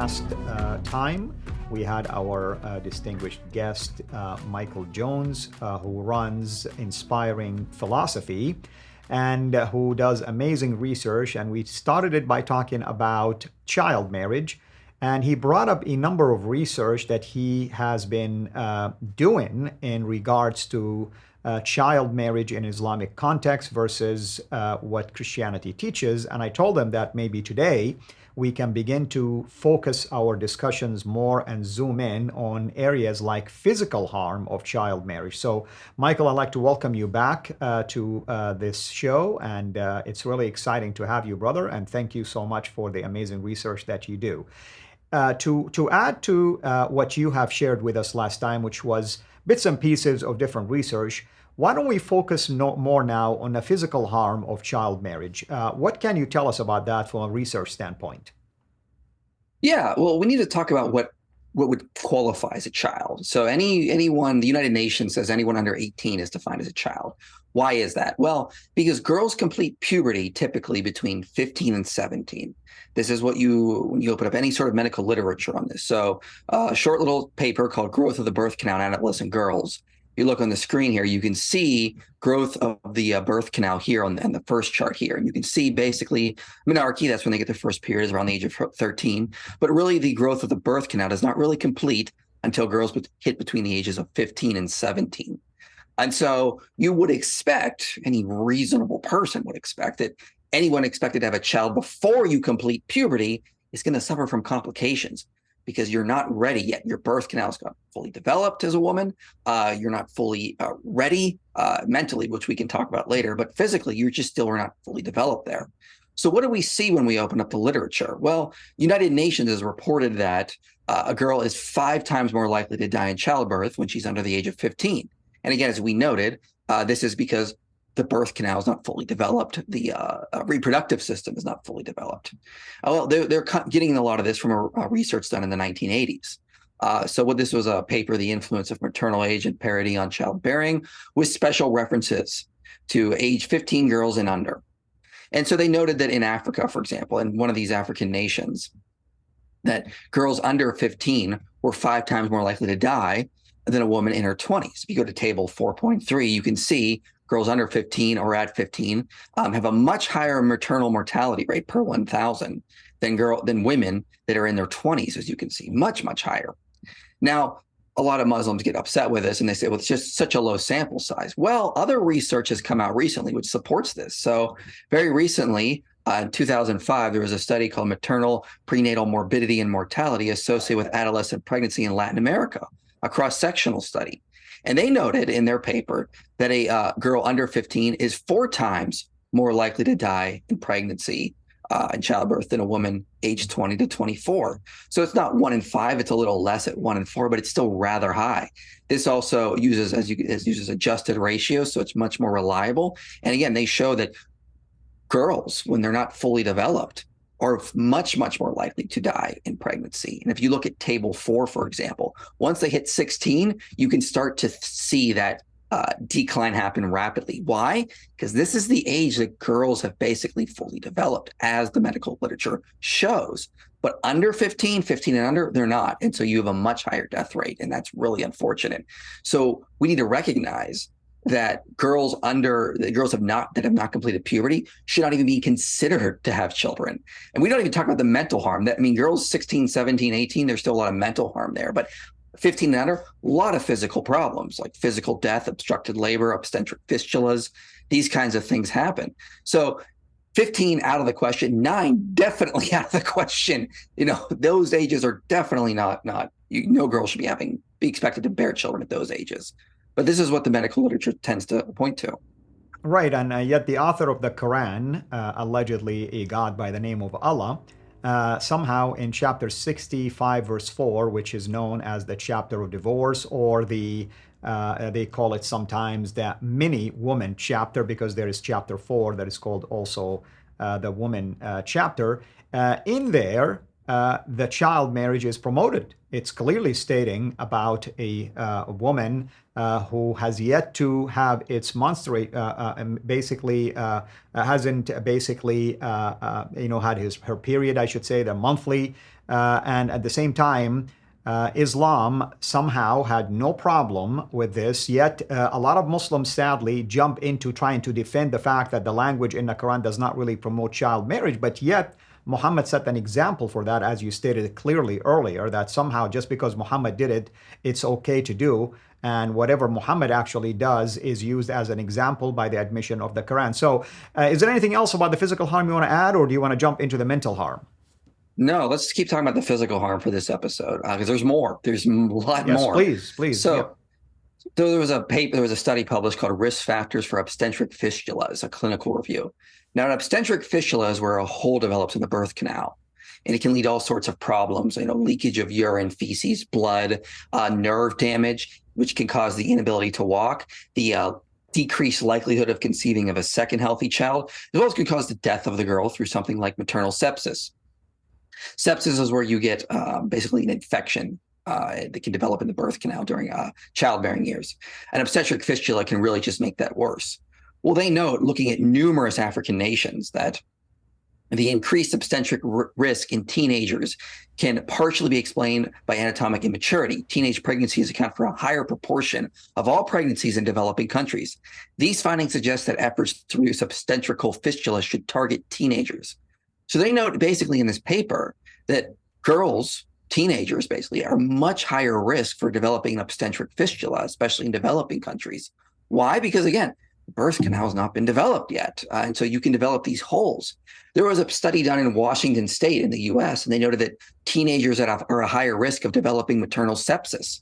last time, we had our distinguished guest, Michael Jones, who runs Inspiring Philosophy and who does amazing research. And we started it by talking about child marriage. And he brought up a number of research that he has been doing in regards to child marriage in Islamic context versus what Christianity teaches. And I told him that maybe today we can begin to focus our discussions more and zoom in on areas like physical harm of child marriage. So, Michael, I'd like to welcome you back to this show. And it's really exciting to have you, brother. And thank you so much for the amazing research that you do. To add to what you have shared with us last time, which was bits and pieces of different research, why don't we focus more now on the physical harm of child marriage? What can you tell us about that from a research standpoint? Yeah, well, we need to talk about what would qualify as a child. So anyone, the United Nations says anyone under 18 is defined as a child. Why is that? Well, because girls complete puberty typically between 15 and 17. This is what when you open up any sort of medical literature on this. So a short little paper called Growth of the Birth Canal in Adolescent Girls. You look on the screen here, you can see growth of the birth canal here on the first chart here. And you can see basically menarche, that's when they get their first periods around the age of 13. But really the growth of the birth canal does not really complete until girls hit between the ages of 15 and 17. And so you would expect, any reasonable person would expect that anyone expected to have a child before you complete puberty is going to suffer from complications because you're not ready yet. Your birth canal is not fully developed as a woman. You're not fully ready mentally, which we can talk about later, but physically, you're just still not fully developed there. So what do we see when we open up the literature? Well, United Nations has reported that a girl is 5 times more likely to die in childbirth when she's under the age of 15. And again, as we noted, this is because the birth canal is not fully developed. The reproductive system is not fully developed. Well, they're getting a lot of this from a research done in the 1980s. So what this was a paper, The Influence of Maternal Age and Parity on Childbearing, with special references to age 15 girls and under. And so they noted that in Africa, for example, in one of these African nations, that girls under 15 were 5 times more likely to die than a woman in her 20s. If you go to table 4.3, you can see girls under 15 or at 15 have a much higher maternal mortality rate per 1,000 than women that are in their 20s, as you can see, much, much higher. Now, a lot of Muslims get upset with this and they say, well, it's just such a low sample size. Well, other research has come out recently which supports this. So very recently, in 2005, there was a study called Maternal Prenatal Morbidity and Mortality Associated with Adolescent Pregnancy in Latin America, a cross-sectional study. And they noted in their paper that a girl under 15 is 4 times more likely to die in pregnancy and childbirth than a woman aged 20 to 24. So it's not 1 in 5, it's a little less at 1 in 4, but it's still rather high. This also uses adjusted ratios, so it's much more reliable. And again, they show that girls, when they're not fully developed, are much, much more likely to die in pregnancy. And if you look at table 4, for example, once they hit 16, you can start to see that decline happen rapidly. Why? Because this is the age that girls have basically fully developed, as the medical literature shows. But under 15 and under, they're not. And so you have a much higher death rate, and that's really unfortunate. So we need to recognize that girls that have not completed puberty should not even be considered to have children. And we don't even talk about the mental harm. Girls 16, 17, 18, there's still a lot of mental harm there. But 15 and under, a lot of physical problems like physical death, obstructed labor, obstetric fistulas, these kinds of things happen. So 15 out of the question, 9 definitely out of the question. Those ages are definitely not no girl should be expected to bear children at those ages. But this is what the medical literature tends to point to. Right, and yet the author of the Quran, allegedly a god by the name of Allah, somehow in chapter 65, verse 4, which is known as the chapter of divorce, or they call it sometimes the mini woman chapter, because there is chapter 4 that is called also the woman chapter. In there, the child marriage is promoted. It's clearly stating about a woman who has yet to have its menstruate, basically hasn't basically had her period, I should say, the monthly, and at the same time. Islam somehow had no problem with this, yet a lot of Muslims sadly jump into trying to defend the fact that the language in the Quran does not really promote child marriage, but yet Muhammad set an example for that, as you stated clearly earlier, that somehow just because Muhammad did it, it's okay to do. And whatever Muhammad actually does is used as an example by the admission of the Quran. So is there anything else about the physical harm you want to add, or do you want to jump into the mental harm? No, let's keep talking about the physical harm for this episode because there's more. There's a lot more. Yes, please. So there was a study published called Risk Factors for Obstetric Fistulas, a clinical review. Now, an obstetric fistula is where a hole develops in the birth canal, and it can lead to all sorts of problems, leakage of urine, feces, blood, nerve damage, which can cause the inability to walk, the decreased likelihood of conceiving of a second healthy child, as well as can cause the death of the girl through something like maternal sepsis. Sepsis is where you get basically an infection that can develop in the birth canal during childbearing years. An obstetric fistula can really just make that worse. Well, they note, looking at numerous African nations, that the increased obstetric risk in teenagers can partially be explained by anatomic immaturity. Teenage pregnancies account for a higher proportion of all pregnancies in developing countries. These findings suggest that efforts to reduce obstetrical fistula should target teenagers. So they note basically in this paper that girls, teenagers basically, are much higher risk for developing an obstetric fistula, especially in developing countries. Why? Because again, the birth canal has not been developed yet. And so you can develop these holes. There was a study done in Washington State in the US, and they noted that teenagers are a higher risk of developing maternal sepsis.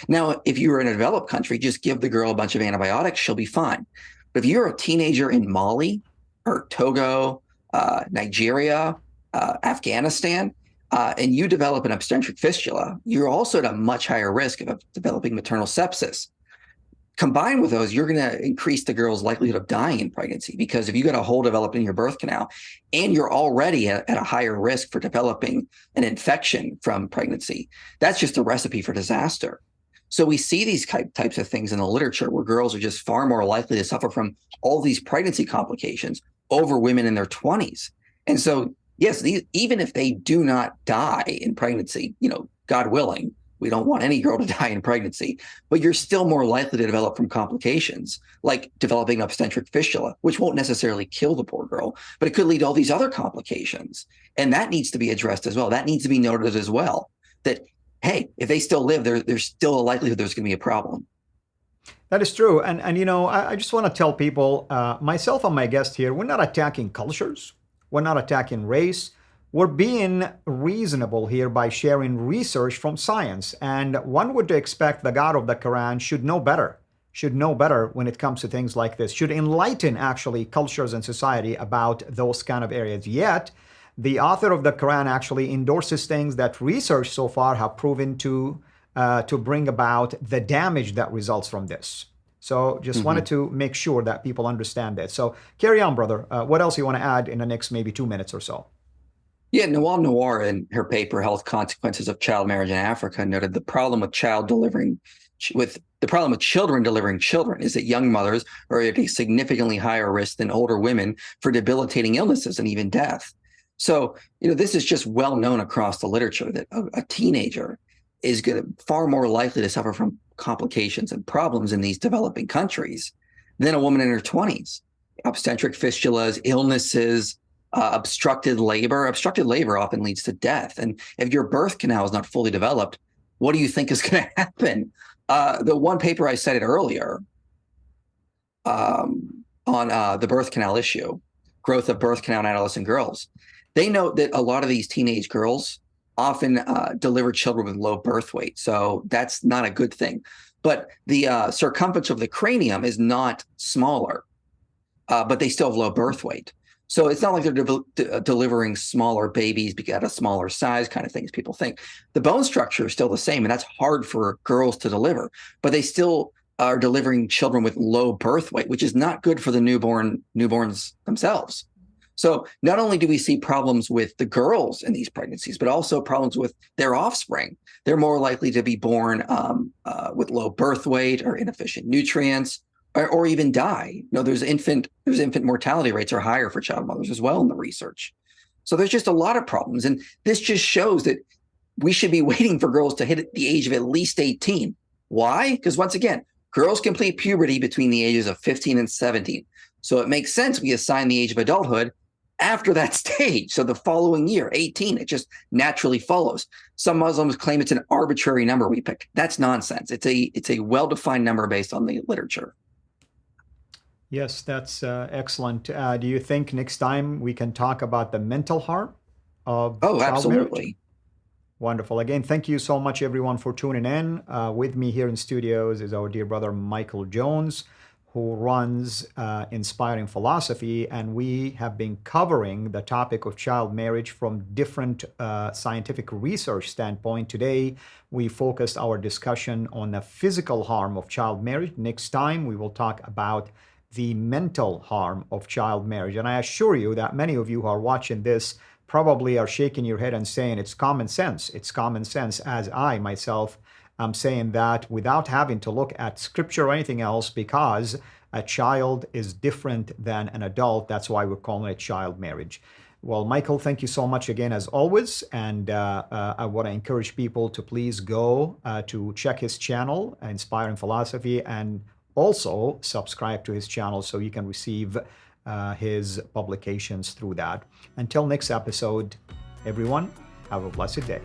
Now, if you were in a developed country, just give the girl a bunch of antibiotics, she'll be fine. But if you're a teenager in Mali or Togo, Nigeria, Afghanistan, and you develop an obstetric fistula, you're also at a much higher risk of developing maternal sepsis. Combined with those, you're going to increase the girl's likelihood of dying in pregnancy, because if you got a hole developed in your birth canal and you're already at a higher risk for developing an infection from pregnancy, that's just a recipe for disaster. So we see these types of things in the literature where girls are just far more likely to suffer from all these pregnancy complications over women in their 20s. And so, yes, even if they do not die in pregnancy, God willing, we don't want any girl to die in pregnancy, but you're still more likely to develop from complications like developing an obstetric fistula, which won't necessarily kill the poor girl, but it could lead to all these other complications. And that needs to be addressed as well. That needs to be noted as well, that, hey, if they still live, there's still a likelihood there's going to be a problem. That is true. And I just want to tell people, myself and my guest here, we're not attacking cultures. We're not attacking race. We're being reasonable here by sharing research from science. And one would expect the God of the Quran should know better when it comes to things like this, should enlighten actually cultures and society about those kind of areas. Yet, the author of the Quran actually endorses things that research so far have proven to bring about the damage that results from this. So just wanted to make sure that people understand that. So carry on, brother. What else you want to add in the next maybe 2 minutes or so? Yeah, Nawal Nawar, in her paper "Health Consequences of Child Marriage in Africa," noted the problem with children delivering children is that young mothers are at a significantly higher risk than older women for debilitating illnesses and even death. So, this is just well known across the literature that a teenager is far more likely to suffer from complications and problems in these developing countries than a woman in her 20s. Obstetric fistulas, illnesses, obstructed labor. Obstructed labor often leads to death. And if your birth canal is not fully developed, what do you think is going to happen? The one paper I cited earlier on the birth canal issue, growth of birth canal in adolescent girls, they note that a lot of these teenage girls often deliver children with low birth weight. So that's not a good thing. But the circumference of the cranium is not smaller, but they still have low birth weight. So it's not like they're delivering smaller babies at a smaller size kind of thing as people think. The bone structure is still the same, and that's hard for girls to deliver. But they still are delivering children with low birth weight, which is not good for the newborns themselves. So not only do we see problems with the girls in these pregnancies, but also problems with their offspring. They're more likely to be born with low birth weight or inefficient nutrients, or even die. There's infant mortality rates are higher for child mothers as well in the research. So there's just a lot of problems. And this just shows that we should be waiting for girls to hit the age of at least 18. Why? Because once again, girls complete puberty between the ages of 15 and 17. So it makes sense we assign the age of adulthood after that stage. So the following year, 18, it just naturally follows. Some Muslims claim it's an arbitrary number we pick. That's nonsense. It's a well-defined number based on the literature. Yes, that's excellent. Do you think next time we can talk about the mental harm of child absolutely. marriage? Wonderful. Again, thank you so much, everyone, for tuning in. With me here in studios is our dear brother, Michael Jones, who runs Inspiring Philosophy, and we have been covering the topic of child marriage from different scientific research standpoint. Today, we focused our discussion on the physical harm of child marriage. Next time, we will talk about the mental harm of child marriage. And I assure you that many of you who are watching this probably are shaking your head and saying it's common sense. It's common sense, as I myself am saying that without having to look at Scripture or anything else, because a child is different than an adult. That's why we're calling it child marriage. Well, Michael, thank you so much again, as always. And I want to encourage people to please go to check his channel, Inspiring Philosophy, and also subscribe to his channel so you can receive his publications through that. Until next episode, everyone, have a blessed day.